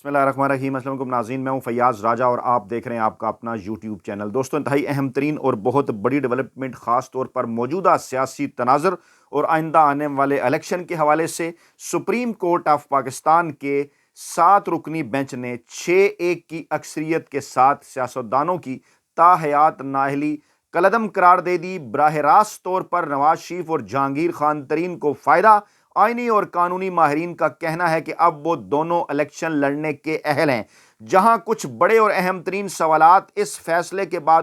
بسم اللہ الرحمن الرحیم۔ السلام علیکم ناظرین، میں ہوں فیاض راجہ اور آپ دیکھ رہے ہیں آپ کا اپنا یوٹیوب چینل۔ دوستوں، انتہائی اہم ترین اور بہت بڑی ڈیولپمنٹ خاص طور پر موجودہ سیاسی تناظر اور آئندہ آنے والے الیکشن کے حوالے سے سپریم کورٹ آف پاکستان کے 7 رکنی بینچ نے 6-1 کی اکثریت کے ساتھ سیاستدانوں کی تاحیات نااہلی کالعدم قرار دے دی۔ براہ راست طور پر نواز شریف اور جہانگیر خان ترین کو فائدہ۔ آئینی اور قانونی ماہرین کا کہنا ہے کہ اب وہ دونوں الیکشن لڑنے کے اہل ہیں۔ جہاں کچھ بڑے اور اہم ترین سوالات اس فیصلے کے بعد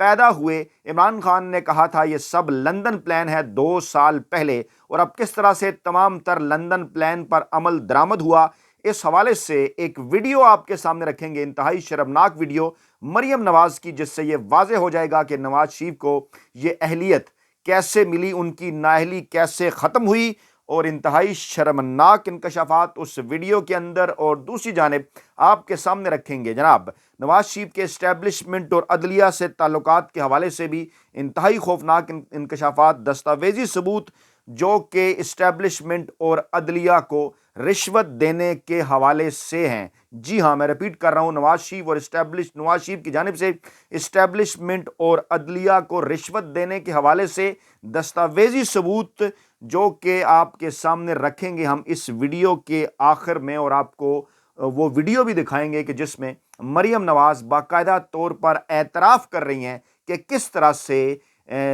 پیدا ہوئے، عمران خان نے کہا تھا یہ سب لندن پلان ہے 2 سال پہلے، اور اب کس طرح سے تمام تر لندن پلان پر عمل درآمد ہوا، اس حوالے سے ایک ویڈیو آپ کے سامنے رکھیں گے، انتہائی شرمناک ویڈیو مریم نواز کی، جس سے یہ واضح ہو جائے گا کہ نواز شریف کو یہ اہلیت کیسے ملی، ان کی نااہلی کیسے ختم ہوئی، اور انتہائی شرمناک انکشافات اس ویڈیو کے اندر۔ اور دوسری جانب آپ کے سامنے رکھیں گے جناب نواز شریف کے اسٹیبلشمنٹ اور عدلیہ سے تعلقات کے حوالے سے بھی انتہائی خوفناک انکشافات، دستاویزی ثبوت جو کہ اسٹیبلشمنٹ اور عدلیہ کو رشوت دینے کے حوالے سے ہیں۔ جی ہاں، میں ریپیٹ کر رہا ہوں، نواز شریف کی جانب سے اسٹیبلشمنٹ اور عدلیہ کو رشوت دینے کے حوالے سے دستاویزی ثبوت جو کہ آپ کے سامنے رکھیں گے ہم اس ویڈیو کے آخر میں، اور آپ کو وہ ویڈیو بھی دکھائیں گے کہ جس میں مریم نواز باقاعدہ طور پر اعتراف کر رہی ہیں کہ کس طرح سے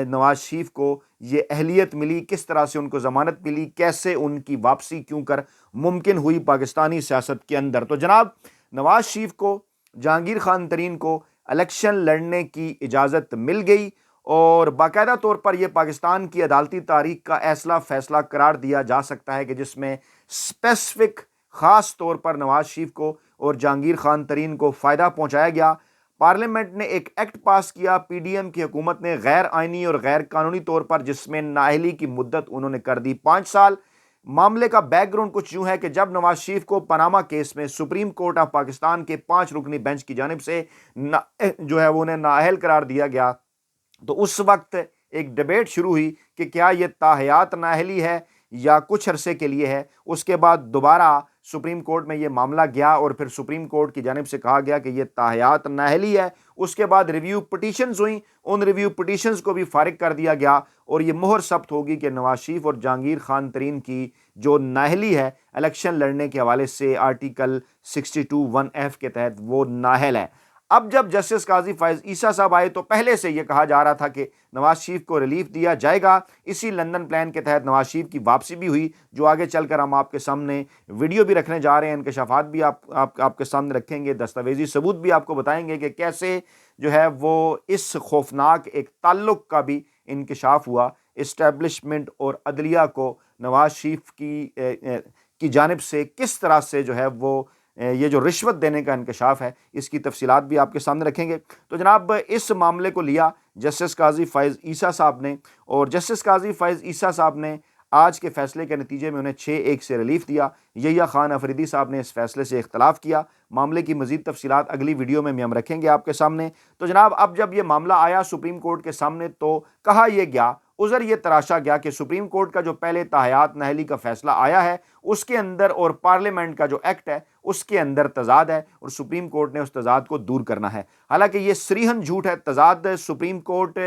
نواز شریف کو یہ اہلیت ملی، کس طرح سے ان کو ضمانت ملی، کیسے ان کی واپسی کیوں کر ممکن ہوئی پاکستانی سیاست کے اندر۔ تو جناب نواز شریف کو، جہانگیر خان ترین کو الیکشن لڑنے کی اجازت مل گئی، اور باقاعدہ طور پر یہ پاکستان کی عدالتی تاریخ کا ایسا فیصلہ قرار دیا جا سکتا ہے کہ جس میں اسپیسیفک خاص طور پر نواز شریف کو اور جہانگیر خان ترین کو فائدہ پہنچایا گیا۔ پارلیمنٹ نے ایک ایکٹ پاس کیا، پی ڈی ایم کی حکومت نے، غیر آئینی اور غیر قانونی طور پر، جس میں نااہلی کی مدت انہوں نے کر دی 5 سال۔ معاملے کا بیک گراؤنڈ کچھ یوں ہے کہ جب نواز شریف کو پاناما کیس میں سپریم کورٹ آف پاکستان کے 5 رکنی بینچ کی جانب سے جو ہے وہ انہیں نااہل قرار دیا گیا، تو اس وقت ایک ڈیبیٹ شروع ہوئی کہ کیا یہ تاحیات نااہلی ہے یا کچھ عرصے کے لیے ہے۔ اس کے بعد دوبارہ سپریم کورٹ میں یہ معاملہ گیا، اور پھر سپریم کورٹ کی جانب سے کہا گیا کہ یہ تاحیات نااہلی ہے۔ اس کے بعد ریویو پٹیشنز ہوئیں، ان ریویو پٹیشنز کو بھی فارغ کر دیا گیا، اور یہ مہر ثبت ہوگی کہ نواز شریف اور جہانگیر خان ترین کی جو نااہلی ہے الیکشن لڑنے کے حوالے سے آرٹیکل 62(1)(f) کے تحت وہ نااہل ہے۔ اب جب جسٹس قاضی فائز عیسیٰ صاحب آئے تو پہلے سے یہ کہا جا رہا تھا کہ نواز شریف کو ریلیف دیا جائے گا۔ اسی لندن پلان کے تحت نواز شریف کی واپسی بھی ہوئی، جو آگے چل کر ہم آپ کے سامنے ویڈیو بھی رکھنے جا رہے ہیں، انکشافات بھی آپ کے سامنے رکھیں گے، دستاویزی ثبوت بھی آپ کو بتائیں گے کہ کیسے جو ہے وہ اس خوفناک ایک تعلق کا بھی انکشاف ہوا اسٹیبلشمنٹ اور عدلیہ کو نواز شریف کی جانب سے، کس طرح سے جو ہے وہ یہ جو رشوت دینے کا انکشاف ہے، اس کی تفصیلات بھی آپ کے سامنے رکھیں گے۔ تو جناب اس معاملے کو لیا جسٹس قاضی فائز عیسیٰ صاحب نے، اور جسٹس قاضی فائز عیسیٰ صاحب نے آج کے فیصلے کے نتیجے میں انہیں 6-1 سے ریلیف دیا۔ یحییٰ خان افریدی صاحب نے اس فیصلے سے اختلاف کیا۔ معاملے کی مزید تفصیلات اگلی ویڈیو میں ہم رکھیں گے آپ کے سامنے۔ تو جناب اب جب یہ معاملہ آیا سپریم کورٹ کے سامنے تو کہا یہ گیا، عذر یہ تراشا گیا کہ سپریم کورٹ کا جو پہلے تاحیات نااہلی کا فیصلہ آیا ہے اس کے اندر اور پارلیمنٹ کا جو ایکٹ ہے اس کے اندر تضاد ہے، اور سپریم کورٹ نے اس تضاد کو دور کرنا ہے۔ حالانکہ یہ صریحاً جھوٹ ہے، تضاد سپریم کورٹ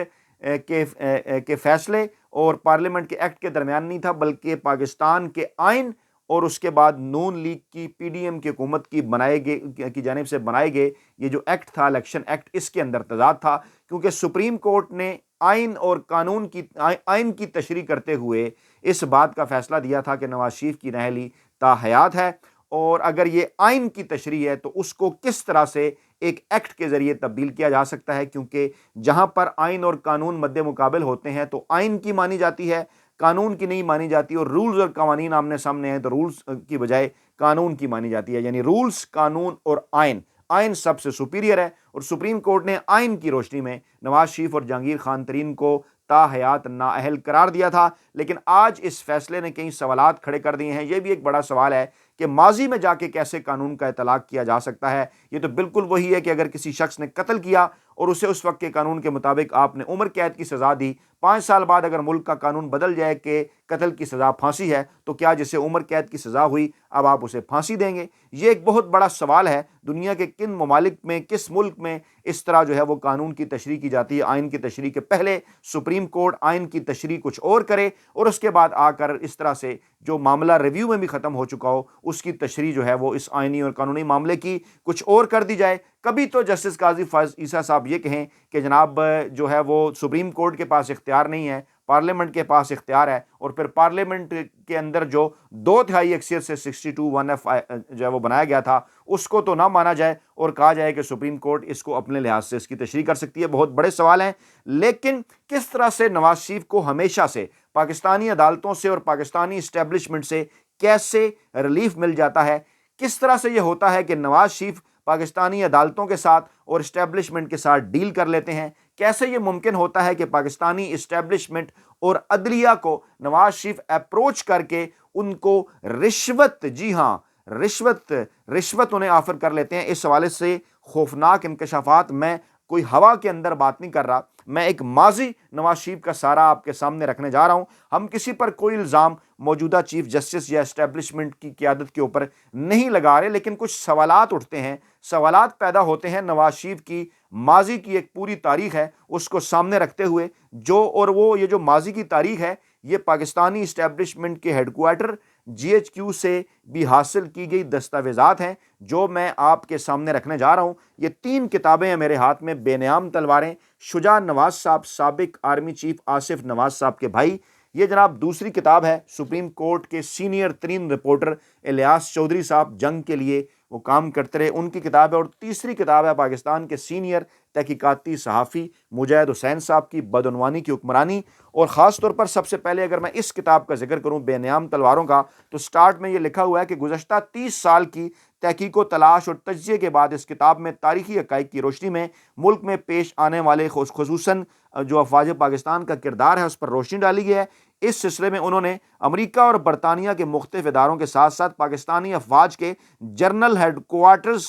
کے فیصلے اور پارلیمنٹ کے ایکٹ کے درمیان نہیں تھا، بلکہ پاکستان کے آئین اور اس کے بعد نون لیگ کی پی ڈی ایم کی حکومت کی جانب سے بنائے گئے یہ جو ایکٹ تھا، الیکشن ایکٹ، اس کے اندر تضاد تھا، کیونکہ سپریم کورٹ نے آئین اور قانون آئین کی تشریح کرتے ہوئے اس بات کا فیصلہ دیا تھا کہ نواز شریف کی نااہلی تاحیات ہے، اور اگر یہ آئین کی تشریح ہے تو اس کو کس طرح سے ایک ایکٹ کے ذریعے تبدیل کیا جا سکتا ہے، کیونکہ جہاں پر آئین اور قانون مد مقابل ہوتے ہیں تو آئین کی مانی جاتی ہے، قانون کی نہیں مانی جاتی، اور رولز اور قوانین آمنے سامنے ہیں تو رولز کی بجائے قانون کی مانی جاتی ہے، یعنی رولز، قانون اور آئین سب سے سپیریئر ہے، اور سپریم کورٹ نے آئین کی روشنی میں نواز شریف اور جہانگیر خان ترین کو تاحیات نااہل قرار دیا تھا۔ لیکن آج اس فیصلے نے کئی سوالات کھڑے کر دیے ہیں۔ یہ بھی ایک بڑا سوال ہے کہ ماضی میں جا کے کیسے قانون کا اطلاق کیا جا سکتا ہے۔ یہ تو بالکل وہی ہے کہ اگر کسی شخص نے قتل کیا اور اسے اس وقت کے قانون کے مطابق آپ نے عمر قید کی سزا دی، 5 سال بعد اگر ملک کا قانون بدل جائے کہ قتل کی سزا پھانسی ہے تو کیا جسے عمر قید کی سزا ہوئی اب آپ اسے پھانسی دیں گے؟ یہ ایک بہت بڑا سوال ہے۔ دنیا کے کن ممالک میں، کس ملک میں اس طرح جو ہے وہ قانون کی تشریح کی جاتی ہے؟ آئین کی تشریح کے پہلے سپریم کورٹ آئین کی تشریح کچھ اور کرے اور اس کے بعد آ کر اس طرح سے جو معاملہ ریویو میں بھی ختم ہو چکا ہو اس کی تشریح جو ہے وہ اس آئینی اور قانونی معاملے کی کچھ اور کر دی جائے۔ کبھی تو جسٹس قاضی فائز عیسیٰ صاحب یہ کہیں کہ جناب جو ہے وہ سپریم کورٹ کے پاس اختیار نہیں ہے، پارلیمنٹ کے پاس اختیار ہے، اور پھر پارلیمنٹ کے اندر جو 2/3 اکثریت سے 62(1)(f) جو ہے وہ بنایا گیا تھا اس کو تو نہ مانا جائے اور کہا جائے کہ سپریم کورٹ اس کو اپنے لحاظ سے اس کی تشریح کر سکتی ہے۔ بہت بڑے سوال ہیں، لیکن کس طرح سے نواز شریف کو ہمیشہ سے پاکستانی عدالتوں سے اور پاکستانی اسٹیبلشمنٹ سے کیسے ریلیف مل جاتا ہے؟ کس طرح سے یہ ہوتا ہے کہ نواز شریف پاکستانی عدالتوں کے ساتھ اور اسٹیبلشمنٹ کے ساتھ ڈیل کر لیتے ہیں؟ کیسے یہ ممکن ہوتا ہے کہ پاکستانی اسٹیبلشمنٹ اور عدلیہ کو نواز شریف اپروچ کر کے ان کو رشوت، جی ہاں رشوت انہیں آفر کر لیتے ہیں؟ اس حوالے سے خوفناک انکشافات، میں کوئی ہوا کے اندر بات نہیں کر رہا، میں ایک ماضی نواز شریف کا سارا آپ کے سامنے رکھنے جا رہا ہوں۔ ہم کسی پر کوئی الزام موجودہ چیف جسٹس یا اسٹیبلشمنٹ کی قیادت کے اوپر نہیں لگا رہے، لیکن کچھ سوالات اٹھتے ہیں، سوالات پیدا ہوتے ہیں نواز شریف کی ماضی کی ایک پوری تاریخ ہے اس کو سامنے رکھتے ہوئے، اور وہ یہ جو ماضی کی تاریخ ہے یہ پاکستانی اسٹیبلشمنٹ کے ہیڈ کوارٹر GHQ سے بھی حاصل کی گئی دستاویزات ہیں جو میں آپ کے سامنے رکھنے جا رہا ہوں۔ یہ 3 کتابیں ہیں میرے ہاتھ میں، بے نیام تلواریں، شجاع نواز صاحب، سابق آرمی چیف آصف نواز صاحب کے بھائی۔ یہ جناب دوسری کتاب ہے سپریم کورٹ کے سینئر ترین رپورٹر الیاس چودھری صاحب، جنگ کے لیے وہ کام کرتے رہے، ان کی کتاب ہے۔ اور تیسری کتاب ہے پاکستان کے سینئر تحقیقاتی صحافی مجاہد حسین صاحب کی بدعنوانی کی حکمرانی۔ اور خاص طور پر سب سے پہلے اگر میں اس کتاب کا ذکر کروں بے نیام تلواروں کا، تو سٹارٹ میں یہ لکھا ہوا ہے کہ گزشتہ 30 سال کی تحقیق و تلاش اور تجزیے کے بعد اس کتاب میں تاریخی حقائق کی روشنی میں ملک میں پیش آنے والے خصوصاً جو افواج پاکستان کا کردار ہے اس پر روشنی ڈالی گئی ہے۔ اس سلسلے میں انہوں نے امریکہ اور برطانیہ کے مختلف اداروں کے ساتھ ساتھ پاکستانی افواج کے جنرل ہیڈ کوارٹرز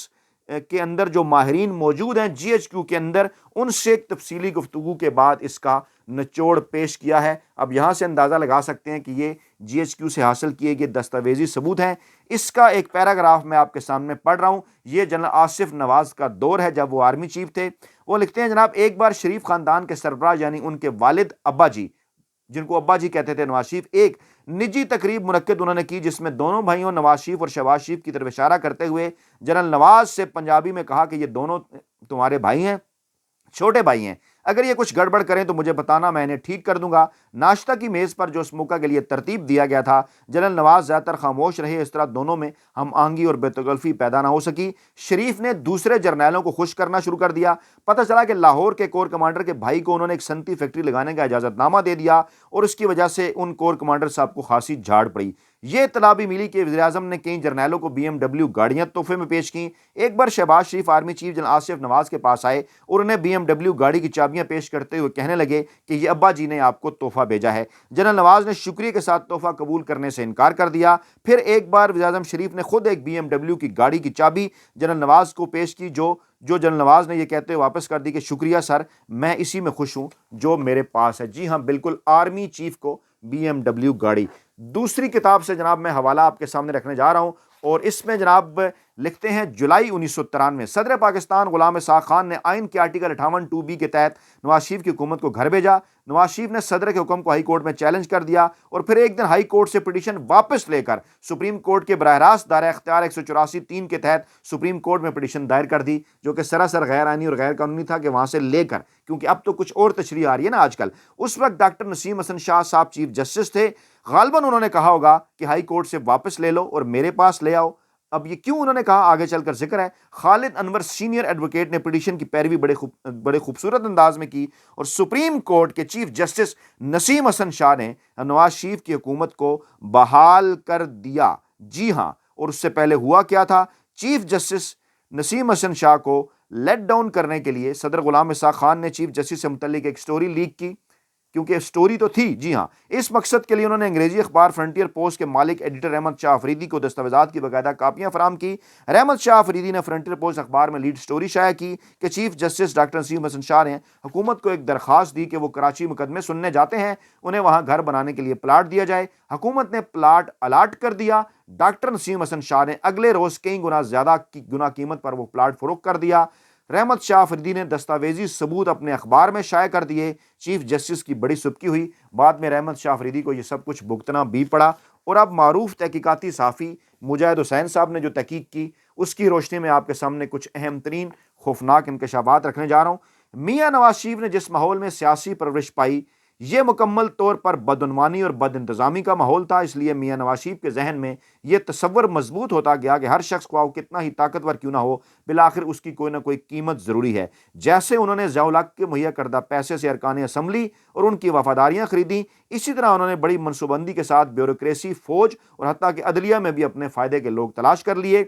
کے اندر جو ماہرین موجود ہیں GHQ کے اندر، ان سے ایک تفصیلی گفتگو کے بعد اس کا نچوڑ پیش کیا ہے۔ اب یہاں سے اندازہ لگا سکتے ہیں کہ یہ GHQ سے حاصل کیے گئے دستاویزی ثبوت ہیں۔ اس کا ایک پیراگراف میں آپ کے سامنے پڑھ رہا ہوں۔ یہ جنرل آصف نواز کا دور ہے جب وہ آرمی چیف تھے۔ وہ لکھتے ہیں جناب، ایک بار شریف خاندان کے سربراہ یعنی ان کے والد ابا جی، جن کو ابا جی کہتے تھے نواز شریف، ایک نجی تقریب منعقد انہوں نے کی جس میں دونوں بھائیوں نواز شریف اور شہباز شریف کی طرف اشارہ کرتے ہوئے جنرل نواز سے پنجابی میں کہا کہ یہ دونوں تمہارے بھائی ہیں، چھوٹے بھائی ہیں، اگر یہ کچھ گڑبڑ کریں تو مجھے بتانا، میں انہیں ٹھیک کر دوں گا۔ ناشتہ کی میز پر جو اس موقع کے لیے ترتیب دیا گیا تھا، جنرل نواز زیادہ تر خاموش رہے، اس طرح دونوں میں ہم آہنگی اور بے تکلفی پیدا نہ ہو سکی۔ شریف نے دوسرے جرنیلوں کو خوش کرنا شروع کر دیا۔ پتہ چلا کہ لاہور کے کور کمانڈر کے بھائی کو انہوں نے ایک صنعتی فیکٹری لگانے کا اجازت نامہ دے دیا اور اس کی وجہ سے ان کور کمانڈر صاحب کو خاصی جھاڑ پڑی۔ یہ اطلاع بھی ملی کہ وزیراعظم نے کئی جرنیلوں کو BMW گاڑیاں تحفے میں پیش کیں۔ ایک بار شہباز شریف آرمی چیف جنرل آصف نواز کے پاس آئے اور انہیں BMW گاڑی کی چابیاں پیش کرتے ہوئے کہنے لگے کہ یہ ابا جی نے آپ کو تحفہ بھیجا ہے۔ جنرل نواز نے شکریہ کے ساتھ تحفہ قبول کرنے سے انکار کر دیا۔ پھر ایک بار وزیراعظم شریف نے خود ایک BMW کی گاڑی کی چابی جنرل نواز کو پیش کی، جو جنرل نواز نے یہ کہتے ہوئے واپس کر دی کہ شکریہ سر، میں اسی میں خوش ہوں جو میرے پاس ہے۔ جی ہاں، بالکل، آرمی چیف کو BMW گاڑی۔ دوسری کتاب سے جناب میں حوالہ آپ کے سامنے رکھنے جا رہا ہوں، اور اس میں جناب لکھتے ہیں جولائی 1993 صدر پاکستان غلام اسحاق خان نے آئین کے آرٹیکل 58(2)B کے تحت نواز شریف کی حکومت کو گھر بھیجا۔ نواز شریف نے صدر کے حکم کو ہائی کورٹ میں چیلنج کر دیا اور پھر ایک دن ہائی کورٹ سے پٹیشن واپس لے کر سپریم کورٹ کے براہ راست دائرہ اختیار 184(3) کے تحت سپریم کورٹ میں پٹیشن دائر کر دی، جو کہ سراسر غیر آئینی اور غیر قانونی تھا کہ وہاں سے لے کر، کیونکہ اب تو کچھ اور تشریح آ رہی ہے نا آج کل۔ اس وقت ڈاکٹر نسیم حسن شاہ صاحب چیف جسٹس تھے، غالباً انہوں نے کہا ہوگا کہ ہائی کورٹ سے واپس لے لو اور میرے پاس لے آؤ۔ اب یہ کیوں انہوں نے کہا آگے چل کر ذکر ہے۔ خالد انور سینئر ایڈوکیٹ نے پٹیشن کی پیروی بڑے خوبصورت انداز میں کی اور سپریم کورٹ کے چیف جسٹس نسیم حسن شاہ نے نواز شریف کی حکومت کو بحال کر دیا۔ جی ہاں، اور اس سے پہلے ہوا کیا تھا؟ چیف جسٹس نسیم حسن شاہ کو لیٹ ڈاؤن کرنے کے لیے صدر غلام اسحاق خان نے چیف جسٹس سے متعلق ایک سٹوری لیک کی کیونکہ سٹوری تو تھی، جی ہاں۔ اس مقصد کے لیے انہوں نے انگریزی اخبار فرنٹیئر پوسٹ کے مالک ایڈیٹر رحمت شاہ آفریدی کو دستاویزات کی باقاعدہ کاپیاں فراہم کی۔ رحمت شاہ آفریدی نے فرنٹیئر پوسٹ اخبار میں لیڈ سٹوری شائع کی کہ چیف جسٹس ڈاکٹر نسیم حسن شاہ نے حکومت کو ایک درخواست دی کہ وہ کراچی مقدمے سننے جاتے ہیں، انہیں وہاں گھر بنانے کے لیے پلاٹ دیا جائے۔ حکومت نے پلاٹ الاٹ کر دیا۔ ڈاکٹر نسیم حسن شاہ نے اگلے روز کئی گنا زیادہ گنا قیمت پر وہ پلاٹ فروخت کر دیا۔ رحمت شاہ آفریدی نے دستاویزی ثبوت اپنے اخبار میں شائع کر دیے۔ چیف جسٹس کی بڑی سبکی ہوئی۔ بعد میں رحمت شاہ آفریدی کو یہ سب کچھ بھگتنا بھی پڑا، اور اب معروف تحقیقاتی صحافی مجاہد حسین صاحب نے جو تحقیق کی اس کی روشنی میں آپ کے سامنے کچھ اہم ترین خوفناک انکشافات رکھنے جا رہا ہوں۔ میاں نواز شریف نے جس ماحول میں سیاسی پرورش پائی، یہ مکمل طور پر بدعنوانی اور بد انتظامی کا ماحول تھا، اس لیے میاں نواز شریف کے ذہن میں یہ تصور مضبوط ہوتا گیا کہ ہر شخص کو کتنا ہی طاقتور کیوں نہ ہو، بالآخر اس کی کوئی نہ کوئی قیمت ضروری ہے۔ جیسے انہوں نے ضیاء الحق کے مہیا کردہ پیسے سے ارکان اسمبلی اور ان کی وفاداریاں خریدیں، اسی طرح انہوں نے بڑی منصوبہ بندی کے ساتھ بیوروکریسی، فوج اور حتیٰ کہ عدلیہ میں بھی اپنے فائدے کے لوگ تلاش کر لیے۔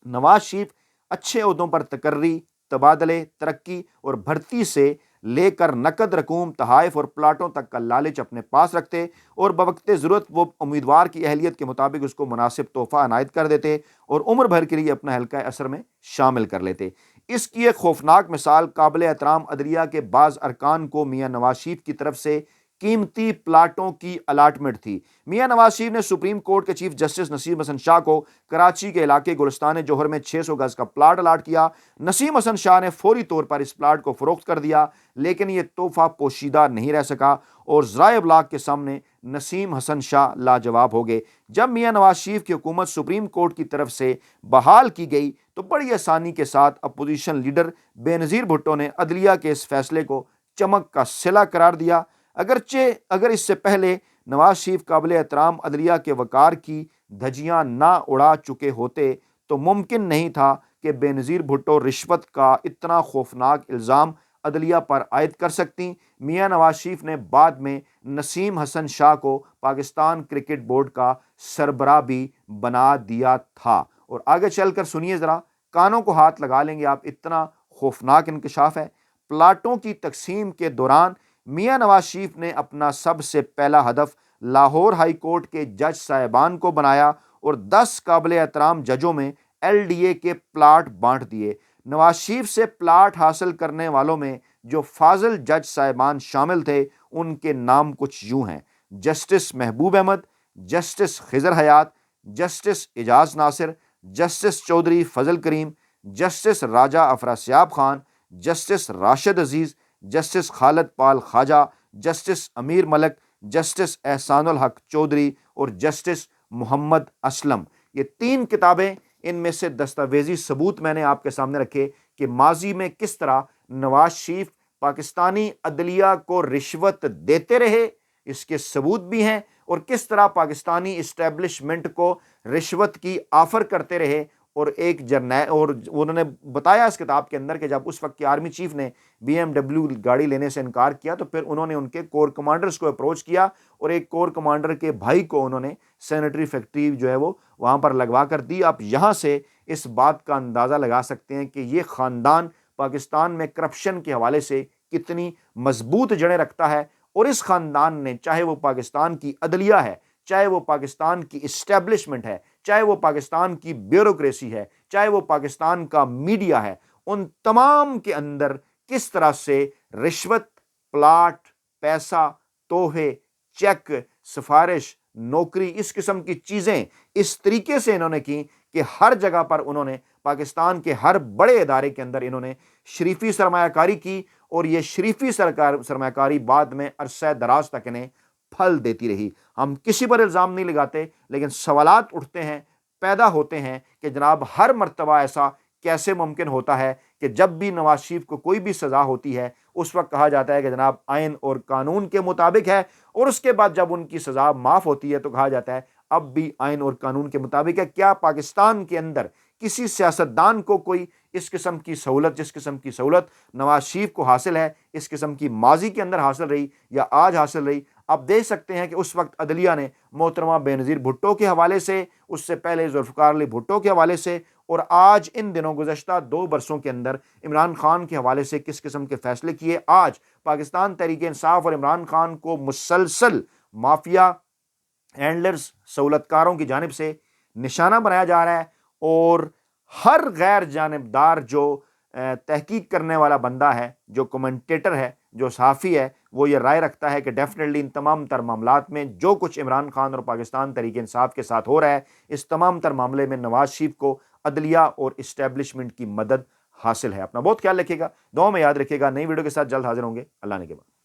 نواز شریف اچھے عہدوں پر تقرری، تبادلے، ترقی اور بھرتی سے لے کر نقد رقوم، تحائف اور پلاٹوں تک کا لالچ اپنے پاس رکھتے، اور بوقت ضرورت وہ امیدوار کی اہلیت کے مطابق اس کو مناسب تحفہ عنایت کر دیتے اور عمر بھر کے لیے اپنا حلقہ اثر میں شامل کر لیتے۔ اس کی ایک خوفناک مثال قابل احترام عدلیہ کے بعض ارکان کو میاں نواز شریف کی طرف سے قیمتی پلاٹوں کی الاٹمنٹ تھی۔ میاں نواز شریف نے سپریم کورٹ کے چیف جسٹس نسیم حسن شاہ کو کراچی کے علاقے گلستان جوہر میں 600 گز کا پلاٹ الاٹ کیا۔ نسیم حسن شاہ نے فوری طور پر اس پلاٹ کو فروخت کر دیا، لیکن یہ تحفہ پوشیدہ نہیں رہ سکا اور ذرائع ابلاغ کے سامنے نسیم حسن شاہ لاجواب ہو گئے۔ جب میاں نواز شریف کی حکومت سپریم کورٹ کی طرف سے بحال کی گئی تو بڑی آسانی کے ساتھ اپوزیشن لیڈر بے نظیر بھٹو نے عدلیہ کے اس فیصلے کو چمک کا صلہ قرار دیا۔ اگرچہ اگر اس سے پہلے نواز شریف قابل احترام عدلیہ کے وقار کی دھجیاں نہ اڑا چکے ہوتے تو ممکن نہیں تھا کہ بے نظیر بھٹو رشوت کا اتنا خوفناک الزام عدلیہ پر عائد کر سکتی۔ میاں نواز شریف نے بعد میں نسیم حسن شاہ کو پاکستان کرکٹ بورڈ کا سربراہ بھی بنا دیا تھا۔ اور آگے چل کر سنیے ذرا، کانوں کو ہاتھ لگا لیں گے آپ، اتنا خوفناک انکشاف ہے۔ پلاٹوں کی تقسیم کے دوران میاں نواز شریف نے اپنا سب سے پہلا ہدف لاہور ہائی کورٹ کے جج صاحبان کو بنایا اور 10 قابل احترام ججوں میں LDA کے پلاٹ بانٹ دیے۔ نواز شریف سے پلاٹ حاصل کرنے والوں میں جو فاضل جج صاحبان شامل تھے ان کے نام کچھ یوں ہیں: جسٹس محبوب احمد، جسٹس خضر حیات، جسٹس اعجاز ناصر، جسٹس چودھری فضل کریم، جسٹس راجہ افراسیاب خان، جسٹس راشد عزیز، جسٹس خالد پال خواجہ، جسٹس امیر ملک، جسٹس احسان الحق چودھری اور جسٹس محمد اسلم۔ یہ 3 کتابیں، ان میں سے دستاویزی ثبوت میں نے آپ کے سامنے رکھے کہ ماضی میں کس طرح نواز شریف پاکستانی عدلیہ کو رشوت دیتے رہے، اس کے ثبوت بھی ہیں، اور کس طرح پاکستانی اسٹیبلشمنٹ کو رشوت کی آفر کرتے رہے۔ اور ایک جرنیل، اور انہوں نے بتایا اس کتاب کے اندر کہ جب اس وقت کے آرمی چیف نے BMW گاڑی لینے سے انکار کیا تو پھر انہوں نے ان کے کور کمانڈرز کو اپروچ کیا اور ایک کور کمانڈر کے بھائی کو انہوں نے سینیٹری فیکٹری جو ہے وہ وہاں پر لگوا کر دی۔ آپ یہاں سے اس بات کا اندازہ لگا سکتے ہیں کہ یہ خاندان پاکستان میں کرپشن کے حوالے سے کتنی مضبوط جڑیں رکھتا ہے، اور اس خاندان نے، چاہے وہ پاکستان کی عدلیہ ہے، چاہے وہ پاکستان کی اسٹیبلشمنٹ ہے، چاہے وہ پاکستان کی بیوروکریسی ہے، چاہے وہ پاکستان کا میڈیا ہے، ان تمام کے اندر کس طرح سے رشوت، پلاٹ، پیسہ، تحفے، چیک، سفارش، نوکری، اس قسم کی چیزیں اس طریقے سے انہوں نے کی کہ ہر جگہ پر انہوں نے پاکستان کے ہر بڑے ادارے کے اندر انہوں نے شریفی سرمایہ کاری کی، اور یہ شریفی سرمایہ کاری بعد میں عرصہ دراز تک انہیں پھل دیتی رہی۔ ہم کسی پر الزام نہیں لگاتے، لیکن سوالات اٹھتے ہیں، پیدا ہوتے ہیں کہ جناب ہر مرتبہ ایسا کیسے ممکن ہوتا ہے کہ جب بھی نواز شریف کو کوئی بھی سزا ہوتی ہے اس وقت کہا جاتا ہے کہ جناب آئین اور قانون کے مطابق ہے، اور اس کے بعد جب ان کی سزا معاف ہوتی ہے تو کہا جاتا ہے اب بھی آئین اور قانون کے مطابق ہے۔ کیا پاکستان کے اندر کسی سیاستدان کو کوئی اس قسم کی سہولت، جس قسم کی سہولت نواز شریف کو حاصل ہے، اس قسم کی ماضی کے اندر حاصل رہی یا آج حاصل رہی؟ آپ دیکھ سکتے ہیں کہ اس وقت عدلیہ نے محترمہ بے نظیر بھٹو کے حوالے سے، اس سے پہلے ذوالفقار علی بھٹو کے حوالے سے، اور آج ان دنوں گزشتہ 2 برسوں کے اندر عمران خان کے حوالے سے کس قسم کے فیصلے کیے. آج پاکستان تحریک انصاف اور عمران خان کو مسلسل مافیا ہینڈلرز سہولت کاروں کی جانب سے نشانہ بنایا جا رہا ہے، اور ہر غیر جانبدار جو تحقیق کرنے والا بندہ ہے، جو کمنٹیٹر ہے، جو صحافی ہے، وہ یہ رائے رکھتا ہے کہ ڈیفینیٹلی ان تمام تر معاملات میں جو کچھ عمران خان اور پاکستان تحریک انصاف کے ساتھ ہو رہا ہے، اس تمام تر معاملے میں نواز شریف کو عدلیہ اور اسٹیبلشمنٹ کی مدد حاصل ہے. اپنا بہت خیال رکھیے گا، دعاؤں میں یاد رکھیے گا. نئی ویڈیو کے ساتھ جلد حاضر ہوں گے. اللہ نے کے بعد.